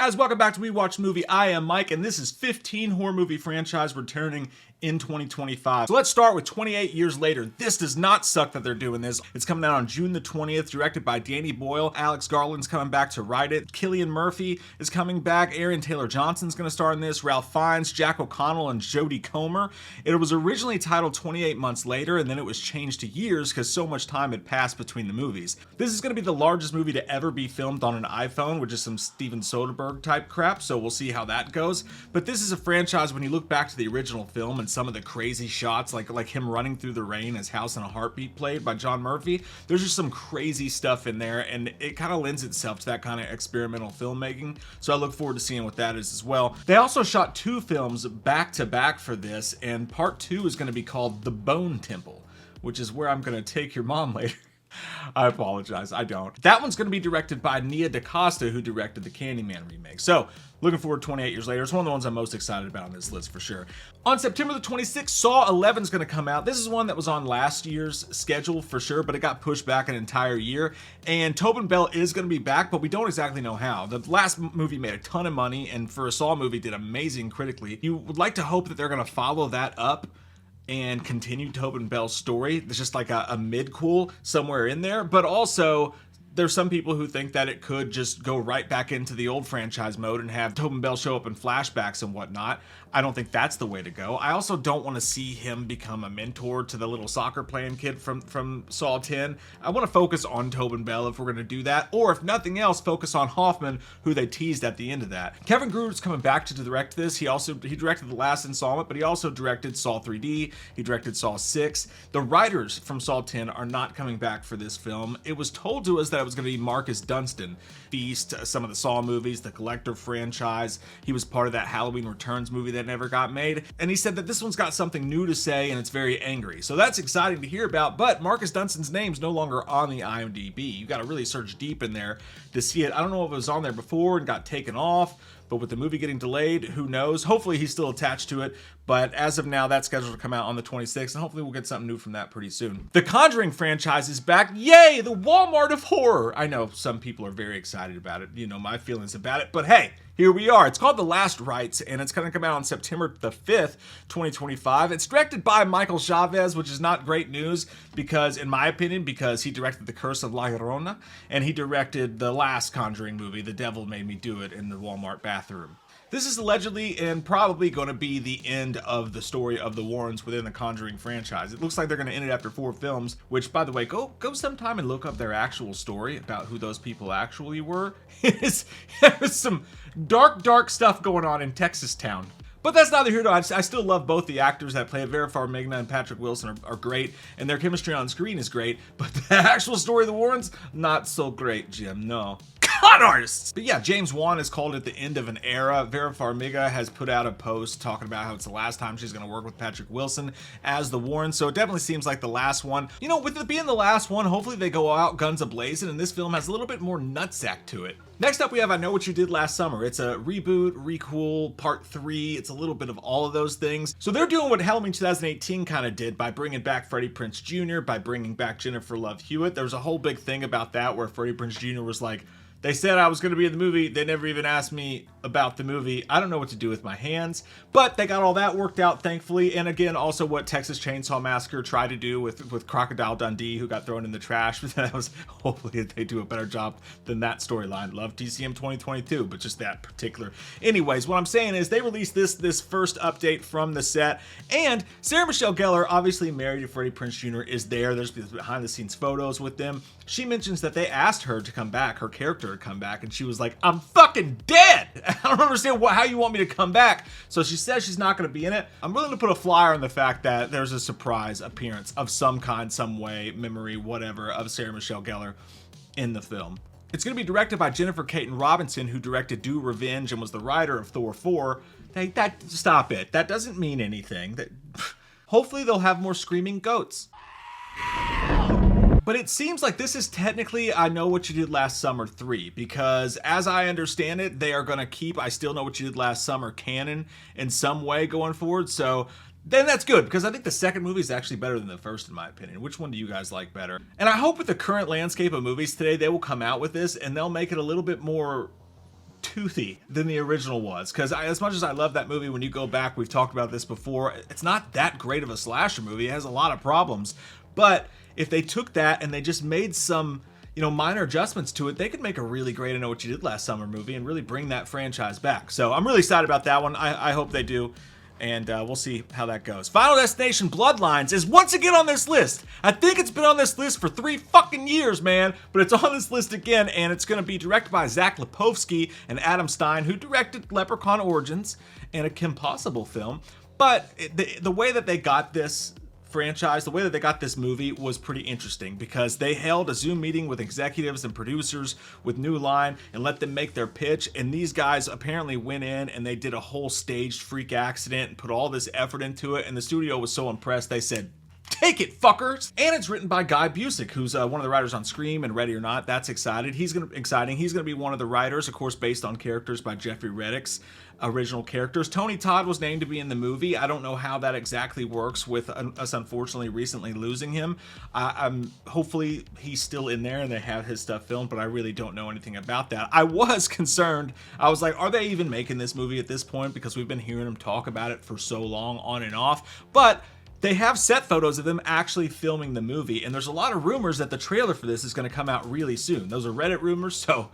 guys, welcome back to We Watch Movie. I am Mike, and this is 15 horror movie franchise returning in 2025. So let's start with 28 years later. This does not suck that they're doing this. It's coming out on June the 20th, directed by Danny Boyle. Alex Garland's coming back to write it. Cillian Murphy is coming back. Aaron Taylor Johnson's going to star in this. Ralph Fiennes, Jack O'Connell, and Jodie Comer. It was originally titled 28 Months Later, and then it was changed to years because so much time had passed between the movies. This is going to be the largest movie to ever be filmed on an iPhone, which is some Steven Soderbergh type crap, so we'll see how that goes. But this is a franchise, when you look back to the original film and some of the crazy shots, like him running through the rain as House in a Heartbeat played by John Murphy, there's just some crazy stuff in there, and it kind of lends itself to that kind of experimental filmmaking, so I look forward to seeing what that is as well. They also shot 2 films back to back for this, and part 2 is going to be called The Bone Temple, which is where I'm going to take your mom later. I apologize, I don't. That one's going to be directed by Nia DaCosta, who directed the Candyman remake. So, looking forward 28 years later. It's one of the ones I'm most excited about on this list for sure. On September the 26th, Saw 11 is going to come out. This is one that was on last year's schedule for sure, but it got pushed back an entire year. And Tobin Bell is going to be back, but we don't exactly know how. The last movie made a ton of money, and for a Saw movie did amazing critically. You would like to hope that they're going to follow that up and continue Tobin Bell's story. There's just like a mid-cool somewhere in there, but also there's some people who think that it could just go right back into the old franchise mode and have Tobin Bell show up in flashbacks and whatnot. I don't think that's the way to go. I also don't want to see him become a mentor to the little soccer playing kid from Saw 10. I want to focus on Tobin Bell if we're going to do that, or if nothing else, focus on Hoffman, who they teased at the end of that. Kevin Gruder's coming back to direct this. He directed the last installment, but he also directed Saw 3D. He directed Saw 6. The writers from Saw 10 are not coming back for this film. It was told to us that it was going to be Marcus Dunstan. Feast, some of the Saw movies, the Collector franchise. He was part of that Halloween Returns movie that never got made, and he said that this one's got something new to say and it's very angry. So that's exciting to hear about, but Marcus Dunstan's name's no longer on the IMDb. You got to really search deep in there to see it. I don't know if it was on there before and got taken off, but with the movie getting delayed, who knows? Hopefully he's still attached to it, but as of now, that's scheduled to come out on the 26th, and hopefully we'll get something new from that pretty soon. The Conjuring franchise is back. Yay! The Walmart of horror! I know some people are very excited about it. You know my feelings about it, but hey, here we are. It's called The Last Rites, and it's going to come out on September the 5th, 2025. It's directed by Michael Chavez, which is not great news because, in my opinion, because he directed The Curse of La Llorona, and he directed the last Conjuring movie, The Devil Made Me Do It, in the Walmart bathroom. This is allegedly and probably going to be the end of the story of the Warrens within the Conjuring franchise. It looks like they're going to end it after 4 films, which, by the way, go sometime and look up their actual story about who those people actually were. There's some dark stuff going on in Texas town. But that's neither here nor there. I still love both the actors that play Vera Farmiga and Patrick Wilson are great, and their chemistry on screen is great, but the actual story of the Warrens, not so great, Jim, no. Con artists! But yeah, James Wan has called it the end of an era. Vera Farmiga has put out a post talking about how it's the last time she's going to work with Patrick Wilson as the Warrens, so it definitely seems like the last one. You know, with it being the last one, hopefully they go out guns a-blazing, and this film has a little bit more nutsack to it. Next up, we have I Know What You Did Last Summer. It's a reboot, requel, part 3. It's a little bit of all of those things. So they're doing what Halloween 2018 kind of did by bringing back Freddie Prinze Jr., by bringing back Jennifer Love Hewitt. There was a whole big thing about that where Freddie Prinze Jr. was like, they said I was going to be in the movie. They never even asked me about the movie. I don't know what to do with my hands, but they got all that worked out, thankfully. And again, also what Texas Chainsaw Massacre tried to do with Crocodile Dundee, who got thrown in the trash. That was, hopefully they do a better job than that storyline. Love TCM 2022, but just that particular. Anyways, what I'm saying is they released this first update from the set, and Sarah Michelle Gellar, obviously married to Freddie Prinze Jr., is there. There's behind the scenes photos with them. She mentions that they asked her to come back, her character to come back, and she was like, I'm fucking dead! I don't understand how you want me to come back. So she says she's not going to be in it. I'm willing to put a flyer on the fact that there's a surprise appearance of some kind, some way, memory, whatever, of Sarah Michelle Gellar in the film. It's going to be directed by Jennifer Caton Robinson, who directed Do Revenge and was the writer of Thor 4. Stop it. That doesn't mean anything. Hopefully they'll have more screaming goats. But it seems like this is technically I Know What You Did Last Summer 3, because as I understand it, they are going to keep I Still Know What You Did Last Summer canon in some way going forward. So then that's good, because I think the second movie is actually better than the first, in my opinion. Which one do you guys like better? And I hope with the current landscape of movies today, they will come out with this and they'll make it a little bit more toothy than the original was. Because as much as I love that movie, when you go back, we've talked about this before, it's not that great of a slasher movie. It has a lot of problems. But if they took that and they just made some, minor adjustments to it, they could make a really great I Know What You Did Last Summer movie and really bring that franchise back. So I'm really excited about that one. I hope they do. And we'll see how that goes. Final Destination Bloodlines is once again on this list. I think it's been on this list for 3 fucking years, man. But it's on this list again, and it's going to be directed by Zach Lipovsky and Adam Stein, who directed Leprechaun Origins and a Kim Possible film. But the way that they got this franchise, the way that they got this movie was pretty interesting, because they held a Zoom meeting with executives and producers with New Line and let them make their pitch, and these guys apparently went in and they did a whole staged freak accident and put all this effort into it, and the studio was so impressed they said, "Take it, fuckers!" And it's written by Guy Busick, who's one of the writers on Scream and Ready or Not. That's exciting. He's gonna be one of the writers, of course, based on characters by Jeffrey Reddick's original characters. Tony Todd was named to be in the movie. I don't know how that exactly works with us unfortunately recently losing him. I'm hopefully he's still in there and they have his stuff filmed, but I really don't know anything about that. I was concerned. I was like, are they even making this movie at this point? Because we've been hearing them talk about it for so long, on and off. But they have set photos of them actually filming the movie, and there's a lot of rumors that the trailer for this is going to come out really soon. Those are Reddit rumors, so,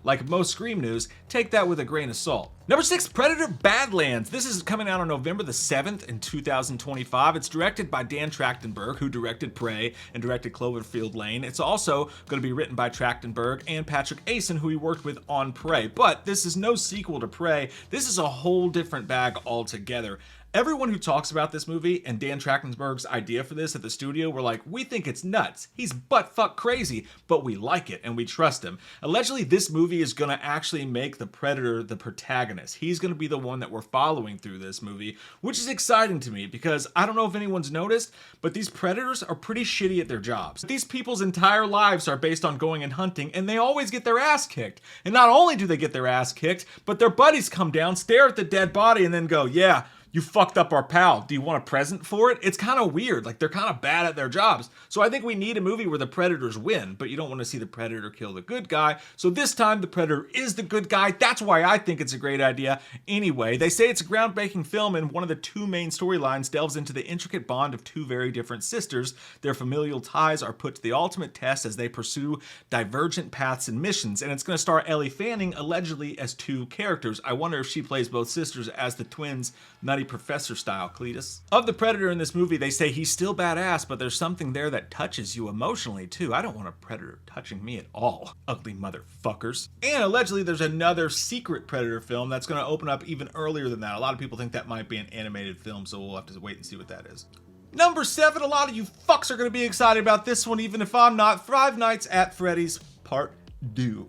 like most Scream news, take that with a grain of salt. Number 6, Predator Badlands. This is coming out on November the 7th in 2025. It's directed by Dan Trachtenberg, who directed Prey and directed Cloverfield Lane. It's also going to be written by Trachtenberg and Patrick Asen, who he worked with on Prey. But this is no sequel to Prey. This is a whole different bag altogether. Everyone who talks about this movie and Dan Trachtenberg's idea for this at the studio were like, we think it's nuts. He's butt-fuck crazy, but we like it and we trust him. Allegedly, this movie is going to actually make the Predator the protagonist. He's going to be the one that we're following through this movie, which is exciting to me because I don't know if anyone's noticed, but these Predators are pretty shitty at their jobs. These people's entire lives are based on going and hunting, and they always get their ass kicked. And not only do they get their ass kicked, but their buddies come down, stare at the dead body, and then go, yeah, you fucked up our pal. Do you want a present for it? It's kind of weird. Like, they're kind of bad at their jobs. So I think we need a movie where the Predators win, but you don't want to see the Predator kill the good guy. So this time the Predator is the good guy. That's why I think it's a great idea. Anyway, they say it's a groundbreaking film, and one of the 2 main storylines delves into the intricate bond of 2 very different sisters. Their familial ties are put to the ultimate test as they pursue divergent paths and missions, and it's going to star Ellie Fanning allegedly as 2 characters. I wonder if she plays both sisters as the twins, Nutty Professor style, Cletus. Of the Predator in this movie, they say he's still badass, but there's something there that touches you emotionally too. I don't want a Predator touching me at all, ugly motherfuckers. And allegedly there's another secret Predator film that's going to open up even earlier than that. A lot of people think that might be an animated film, so we'll have to wait and see what that is. Number 7, a lot of you fucks are going to be excited about this one, even if I'm not. Five Nights at Freddy's Part 2.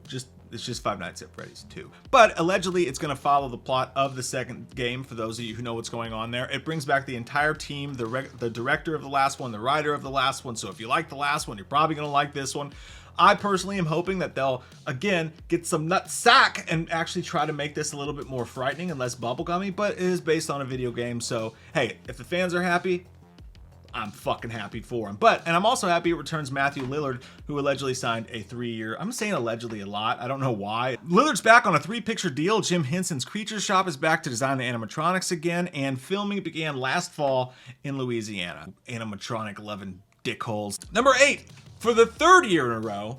It's just Five Nights at Freddy's 2. But allegedly, it's going to follow the plot of the second game, for those of you who know what's going on there. It brings back the entire team, the director of the last one, the writer of the last one. So if you like the last one, you're probably going to like this one. I personally am hoping that they'll, again, get some nutsack and actually try to make this a little bit more frightening and less bubblegummy, but it is based on a video game. So, hey, if the fans are happy, I'm fucking happy for him. And I'm also happy it returns Matthew Lillard, who allegedly signed a 3-year, I'm saying allegedly a lot, I don't know why. Lillard's back on a 3-picture deal. Jim Henson's Creature Shop is back to design the animatronics again, and filming began last fall in Louisiana. Animatronic loving dickholes. Number 8, for the 3rd year in a row,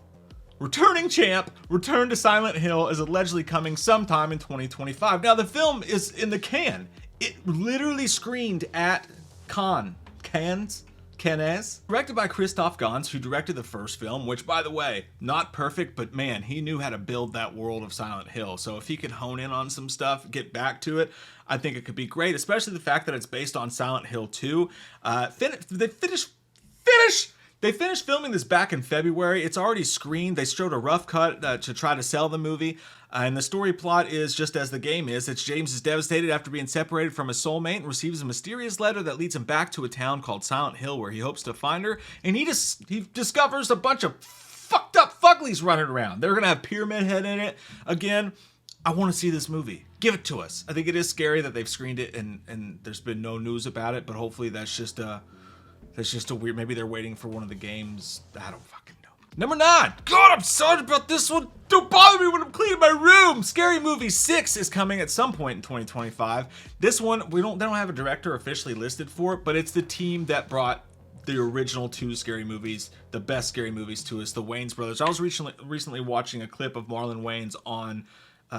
returning champ, Return to Silent Hill is allegedly coming sometime in 2025. Now, the film is in the can. It literally screened at Cannes, directed by Christoph Gans, who directed the first film, which, by the way, not perfect, but man, he knew how to build that world of Silent Hill. So if he could hone in on some stuff, get back to it, I think it could be great, especially the fact that it's based on Silent Hill 2. They finished filming this back in February. It's already screened. They showed a rough cut to try to sell the movie. And the story plot is just as the game is. It's James is devastated after being separated from his soulmate and receives a mysterious letter that leads him back to a town called Silent Hill, where he hopes to find her. And he discovers a bunch of fucked up fuglies running around. They're going to have Pyramid Head in it. Again, I want to see this movie. Give it to us. I think it is scary that they've screened it and there's been no news about it, but hopefully that's just a weird, maybe they're waiting for one of the games. I don't fucking know. Number 9. God, I'm sorry about this one. Don't bother me when I'm cleaning my room. Scary Movie 6 is coming at some point in 2025. This one, they don't have a director officially listed for it, but it's the team that brought the original 2 scary movies, the best scary movies to us, the Wayans brothers. I was recently watching a clip of Marlon Wayans on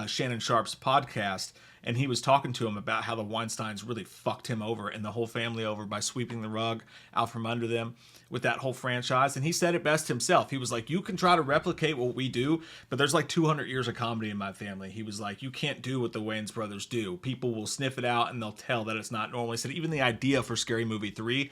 Shannon Sharp's podcast, and he was talking to him about how the Weinsteins really fucked him over and the whole family over by sweeping the rug out from under them with that whole franchise. And he said it best himself. He was like, you can try to replicate what we do, but there's like 200 years of comedy in my family. He was like, you can't do what the Wayans brothers do. People will sniff it out and they'll tell that it's not normal. He said even the idea for Scary Movie 3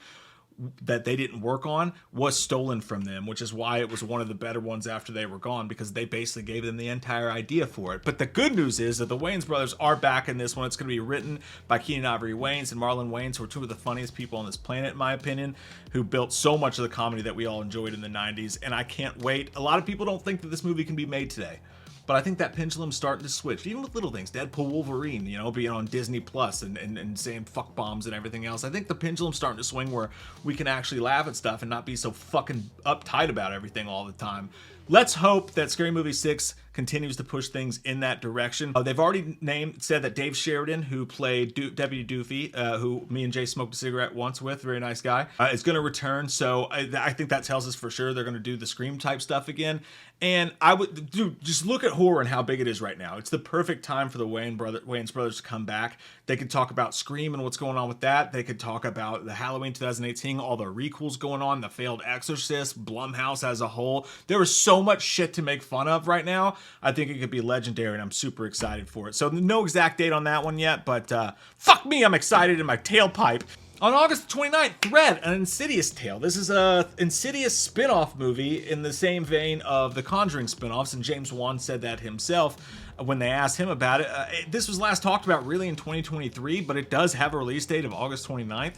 that they didn't work on was stolen from them, which is why it was one of the better ones after they were gone, because they basically gave them the entire idea for it. But the good news is that the Wayans brothers are back in this one. It's going to be written by Keenan Ivory Wayans and Marlon Wayans, who are 2 of the funniest people on this planet, in my opinion, who built so much of the comedy that we all enjoyed in the 90s, and I can't wait. A lot of people don't think that this movie can be made today, but I think that pendulum's starting to switch, even with little things. Deadpool Wolverine, being on Disney Plus and saying fuck bombs and everything else. I think the pendulum's starting to swing where we can actually laugh at stuff and not be so fucking uptight about everything all the time. Let's hope that Scary Movie 6 continues to push things in that direction. They've already said that Dave Sheridan, who played Deputy Doofy, who me and Jay smoked a cigarette once with, very nice guy, is going to return. So I think that tells us for sure they're going to do the Scream type stuff again. And just look at horror and how big it is right now. It's the perfect time for the Wayans brothers to come back. They could talk about Scream and what's going on with that. They could talk about the Halloween 2018, all the requels going on, the failed Exorcist, Blumhouse as a whole. There is so much shit to make fun of right now. I think it could be legendary, and I'm super excited for it. So no exact date on that one yet, but fuck me, I'm excited in my tailpipe. On August 29th, Thread, an Insidious tale. This is a Insidious spin-off movie in the same vein of the Conjuring spin-offs, and James Wan said that himself when they asked him about it. This was last talked about really in 2023, but it does have a release date of August 29th.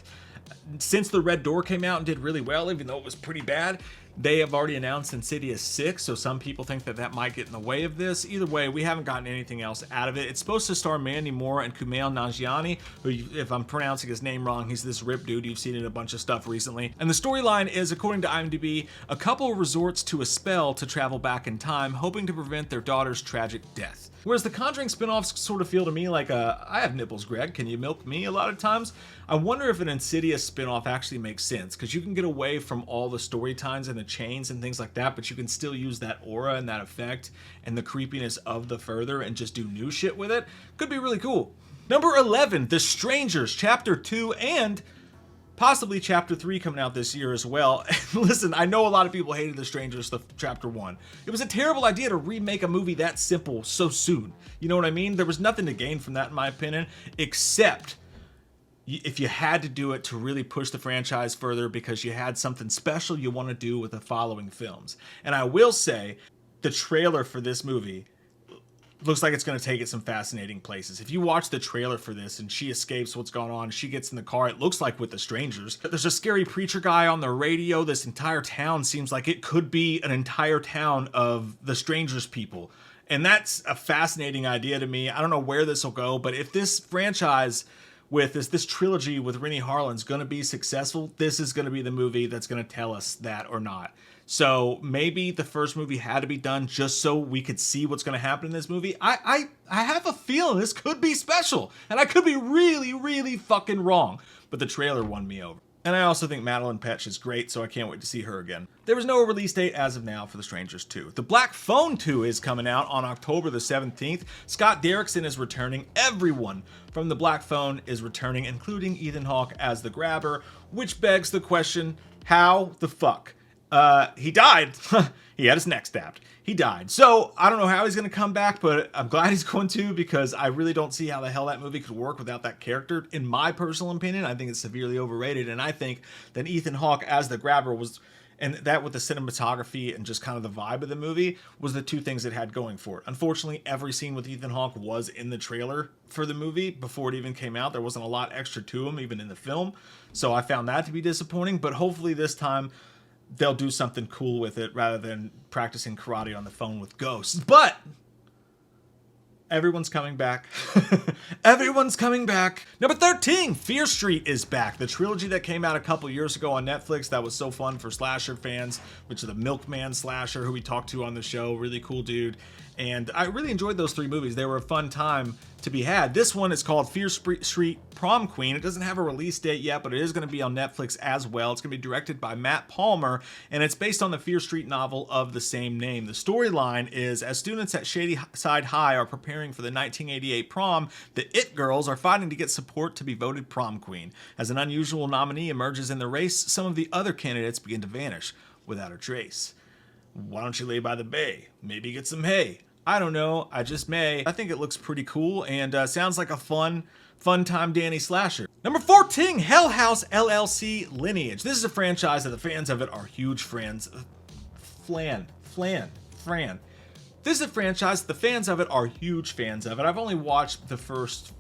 Since The Red Door came out and did really well, even though it was pretty bad, they have already announced Insidious 6, so some people think that might get in the way of this. Either way, we haven't gotten anything else out of it. It's supposed to star Mandy Moore and Kumail Nanjiani, who, if I'm pronouncing his name wrong, he's this ripped dude you've seen in a bunch of stuff recently. And the storyline is, according to IMDb, a couple resorts to a spell to travel back in time, hoping to prevent their daughter's tragic death. Whereas the Conjuring spin-offs sort of feel to me like I have nipples, Greg, can you milk me a lot of times? I wonder if an Insidious spin-off actually makes sense, because you can get away from all the story times and the chains and things like that, but you can still use that aura and that effect and the creepiness of the further and just do new shit with it. Could be really cool. Number 11, The Strangers, Chapter 2, and possibly Chapter 3 coming out this year as well. Listen, I know a lot of people hated The Strangers, the Chapter 1. It was a terrible idea to remake a movie that simple so soon. You know what I mean? There was nothing to gain from that, in my opinion, except if you had to do it to really push the franchise further because you had something special you want to do with the following films. And I will say, the trailer for this movie looks like it's going to take it some fascinating places. If you watch the trailer for this and she escapes what's going on, she gets in the car, it looks like with The Strangers. There's a scary preacher guy on the radio. This entire town seems like it could be an entire town of The Strangers people. And that's a fascinating idea to me. I don't know where this will go, but if this franchise with this trilogy with Rennie Harlin's going to be successful, this is going to be the movie that's going to tell us that or not. So maybe the first movie had to be done just so we could see what's going to happen in this movie. I have a feeling this could be special, and I could be really, really fucking wrong, but the trailer won me over. And I also think Madeline Petch is great, so I can't wait to see her again. There was no release date as of now for The Strangers 2. The Black Phone 2 is coming out on October the 17th. Scott Derrickson is returning. Everyone from The Black Phone is returning, including Ethan Hawke as the Grabber, which begs the question, how the fuck? He died. He had his neck stabbed. He died. So I don't know how he's going to come back, but I'm glad he's going to, because I really don't see how the hell that movie could work without that character. In my personal opinion, I think it's severely overrated, and I think that Ethan Hawke as the Grabber was, and that with the cinematography and just kind of the vibe of the movie, was the two things it had going for it. Unfortunately, every scene with Ethan Hawke was in the trailer for the movie before it even came out. There wasn't a lot extra to him, even in the film. So I found that to be disappointing, but hopefully this time they'll do something cool with it rather than practicing karate on the phone with ghosts. But Everyone's coming back. Everyone's coming back. Number 13, Fear Street is back. The trilogy that came out a couple years ago on Netflix that was so fun for slasher fans, which is the Milkman slasher who we talked to on the show. Really cool dude. And I really enjoyed those 3 movies. They were a fun time to be had. This one is called Fear Street Prom Queen. It doesn't have a release date yet, but it is going to be on Netflix as well. It's going to be directed by Matt Palmer, and it's based on the Fear Street novel of the same name. The storyline is, as students at Shady Side High are preparing for the 1988 prom, the It Girls are fighting to get support to be voted prom queen. As an unusual nominee emerges in the race, some of the other candidates begin to vanish without a trace. Why don't you lay by the bay? Maybe get some hay. I don't know, I just may. I think it looks pretty cool and sounds like a fun time Danny slasher. Number 14, Hell House LLC Lineage. This is a franchise that the fans of it are huge friends. Fran. This is a franchise that the fans of it are huge fans of it. I've only watched the first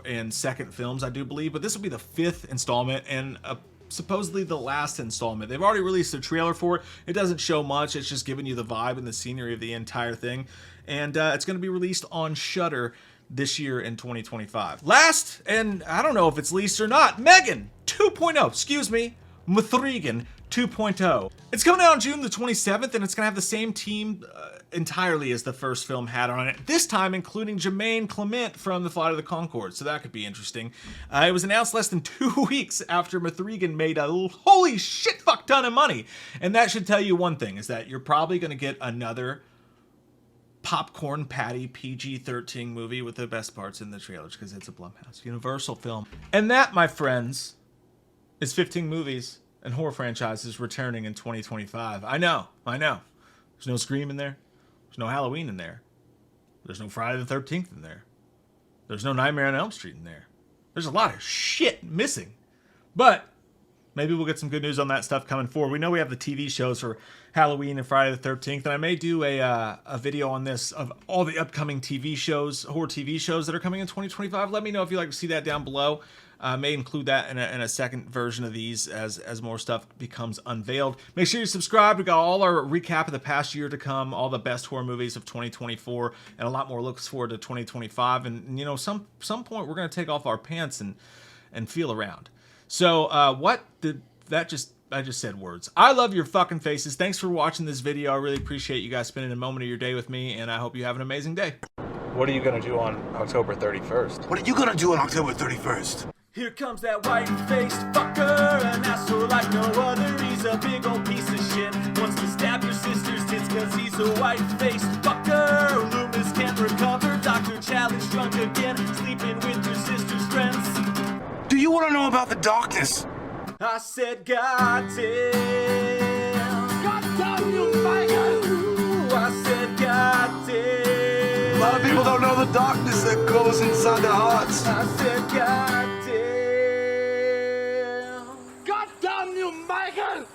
and second films, I do believe, but this will be the 5th installment and supposedly the last installment. They've already released a trailer for it. It doesn't show much. It's just giving you the vibe and the scenery of the entire thing. And it's going to be released on Shudder this year in 2025. Last, and I don't know if it's least or not, Megan 2.0. Excuse me, Mithrigan 2.0. It's coming out on June the 27th, and it's going to have the same team entirely as the first film had on it. This time including Jermaine Clement from The Flight of the Conchords, so that could be interesting. It was announced less than 2 weeks after Mithrigan made a holy shit fuck ton of money. And that should tell you one thing, is that you're probably going to get another popcorn patty PG-13 movie with the best parts in the trailers, because it's a Blumhouse Universal film. And that, my friends, is 15 movies and horror franchises returning in 2025. I know. There's no Scream in there. There's no Halloween in there. There's no Friday the 13th in there. There's no Nightmare on Elm Street in there. There's a lot of shit missing. But maybe we'll get some good news on that stuff coming forward. We know we have the TV shows for Halloween and Friday the 13th, and I may do a video on this of all the upcoming TV shows, horror TV shows that are coming in 2025. Let me know if you'd like to see that down below. I may include that in a second version of these as more stuff becomes unveiled. Make sure you subscribe. We got all our recap of the past year to come, all the best horror movies of 2024, and a lot more looks forward to 2025. And you know, some point we're gonna take off our pants and feel around. So what did that just? I just said words. I love your fucking faces. Thanks for watching this video. I really appreciate you guys spending a moment of your day with me, and I hope you have an amazing day. What are you gonna do on October 31st? What are you gonna do on October 31st? Here comes that white-faced fucker, an asshole like no other. He's a big old piece of shit. Wants to stab your sister's tits cause he's a white-faced fucker. Loomis can't recover. Dr. Challenge drunk again, sleeping with your sister's friends. Do you want to know about the darkness? I said, goddamn. Goddamn you, faggot! I said, goddamn. A lot of people don't know the darkness that goes inside their hearts. I said, goddamn. Goddamn you, Michael!